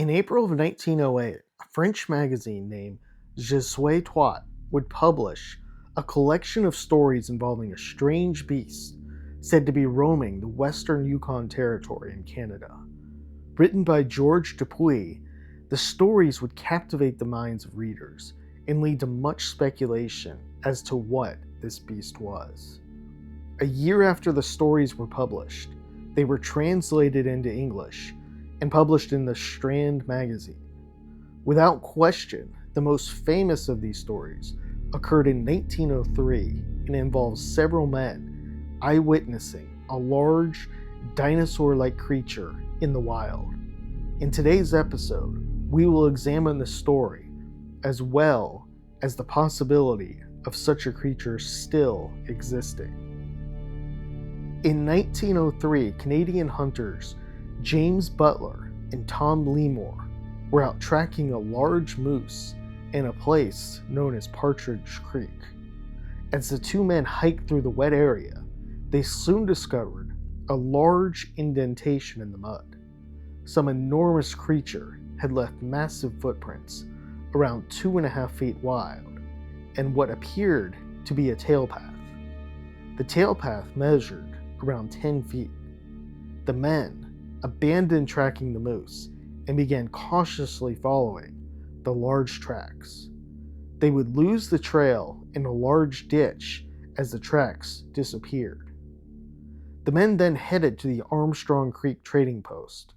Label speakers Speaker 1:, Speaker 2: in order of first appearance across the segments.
Speaker 1: In April of 1908, a French magazine named Je Sais Tout would publish a collection of stories involving a strange beast said to be roaming the Western Yukon Territory in Canada. Written by George Dupuy, the stories would captivate the minds of readers and lead to much speculation as to what this beast was. A year after the stories were published, they were translated into English and published in the Strand magazine. Without question, the most famous of these stories occurred in 1903 and involves several men eyewitnessing a large dinosaur-like creature in the wild. In today's episode, we will examine the story as well as the possibility of such a creature still existing. In 1903, Canadian hunters James Butler and Tom Lemore were out tracking a large moose in a place known as Partridge Creek. As the two men hiked through the wet area, they soon discovered a large indentation in the mud. Some enormous creature had left massive footprints around 2.5 feet wide and what appeared to be a tail path. The tail path measured around 10 feet. The men abandoned tracking the moose and began cautiously following the large tracks. They would lose the trail in a large ditch as the tracks disappeared. The men then headed to the Armstrong Creek trading post.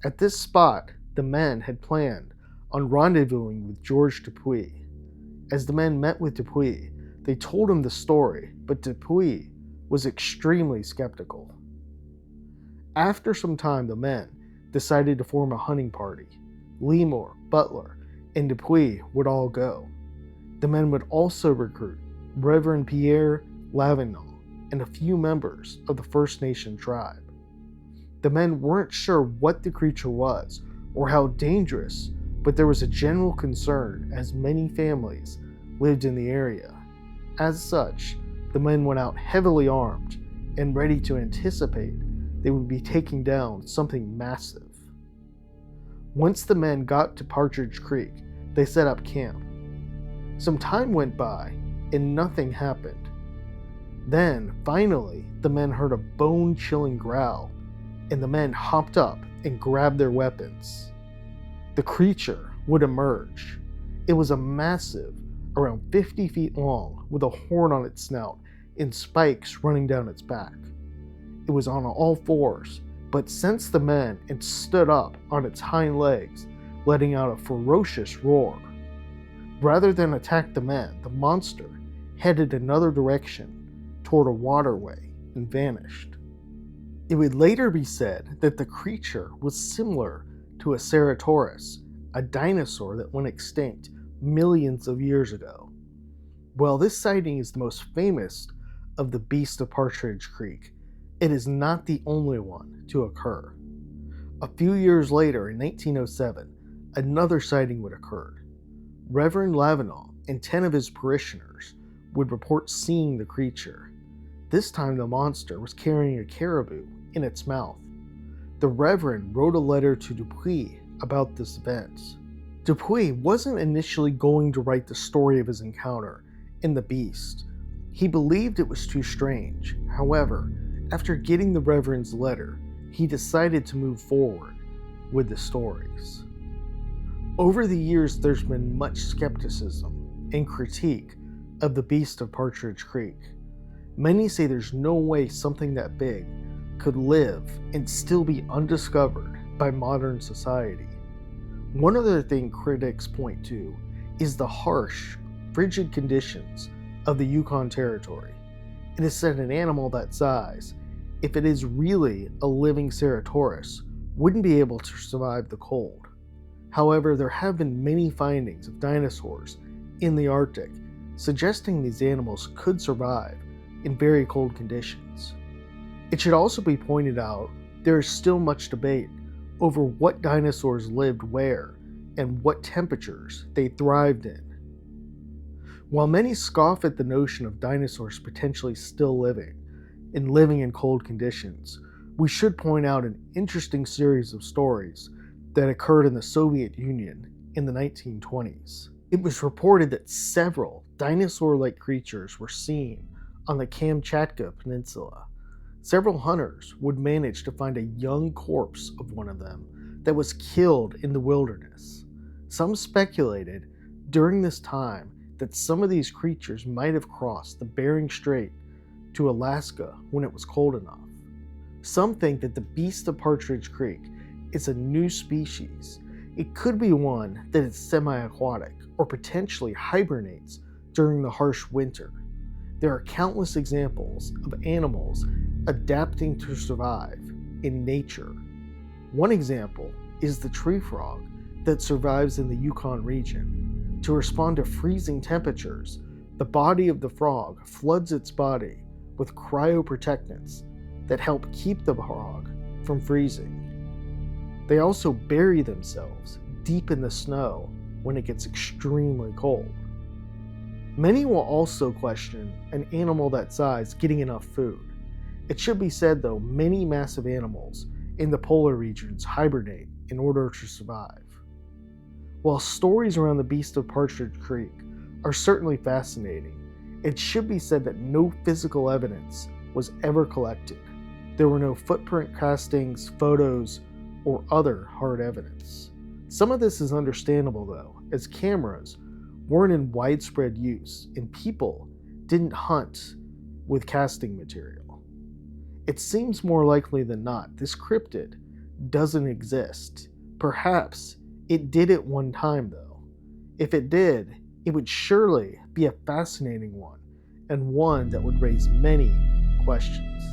Speaker 1: At this spot, the men had planned on rendezvousing with George Dupuy. As the men met with Dupuy, they told him the story, but Dupuy was extremely skeptical. After some time, the men decided to form a hunting party. Lemore, Butler, and Dupuy would all go. The men would also recruit Reverend Pierre Lavenant and a few members of the First Nation tribe. The men weren't sure what the creature was or how dangerous, but there was a general concern as many families lived in the area. As such, the men went out heavily armed and ready to anticipate they would be taking down something massive. Once the men got to Partridge Creek, they set up camp. Some time went by and nothing happened. Then, finally, the men heard a bone-chilling growl, and the men hopped up and grabbed their weapons. The creature would emerge. It was a massive, around 50 feet long, with a horn on its snout and spikes running down its back. It was on all fours, but sensed the men and stood up on its hind legs, letting out a ferocious roar. Rather than attack the men, the monster headed another direction toward a waterway and vanished. It would later be said that the creature was similar to a Ceratosaurus, a dinosaur that went extinct millions of years ago. While this sighting is the most famous of the beasts of Partridge Creek, it is not the only one to occur. A few years later, in 1907, another sighting would occur. Reverend Lavenant and 10 of his parishioners would report seeing the creature. This time the monster was carrying a caribou in its mouth. The Reverend wrote a letter to Dupuy about this event. Dupuy wasn't initially going to write the story of his encounter in the beast. He believed it was too strange. However, after getting the Reverend's letter, he decided to move forward with the stories. Over the years, there's been much skepticism and critique of the beast of Partridge Creek. Many say there's no way something that big could live and still be undiscovered by modern society. One other thing critics point to is the harsh, frigid conditions of the Yukon Territory. It is said an animal that size, if it is really a living Ceratosaurus, wouldn't be able to survive the cold. However, there have been many findings of dinosaurs in the Arctic, suggesting these animals could survive in very cold conditions. It should also be pointed out there is still much debate over what dinosaurs lived where and what temperatures they thrived in. While many scoff at the notion of dinosaurs potentially still living in cold conditions, we should point out an interesting series of stories that occurred in the Soviet Union in the 1920s. It was reported that several dinosaur-like creatures were seen on the Kamchatka Peninsula. Several hunters would manage to find a young corpse of one of them that was killed in the wilderness. Some speculated during this time that some of these creatures might have crossed the Bering Strait to Alaska when it was cold enough. Some think that the beast of Partridge Creek is a new species. It could be one that is semi-aquatic or potentially hibernates during the harsh winter. There are countless examples of animals adapting to survive in nature. One example is the tree frog that survives in the Yukon region. To respond to freezing temperatures, the body of the frog floods its body with cryoprotectants that help keep the frog from freezing. They also bury themselves deep in the snow when it gets extremely cold. Many will also question an animal that size getting enough food. It should be said though, many massive animals in the polar regions hibernate in order to survive. While stories around the beast of Partridge Creek are certainly fascinating, it should be said that no physical evidence was ever collected. There were no footprint castings, photos, or other hard evidence. Some of this is understandable though, as cameras weren't in widespread use and people didn't hunt with casting material. It seems more likely than not this cryptid doesn't exist. Perhaps it did at one time though. If it did, it would surely be a fascinating one and one that would raise many questions.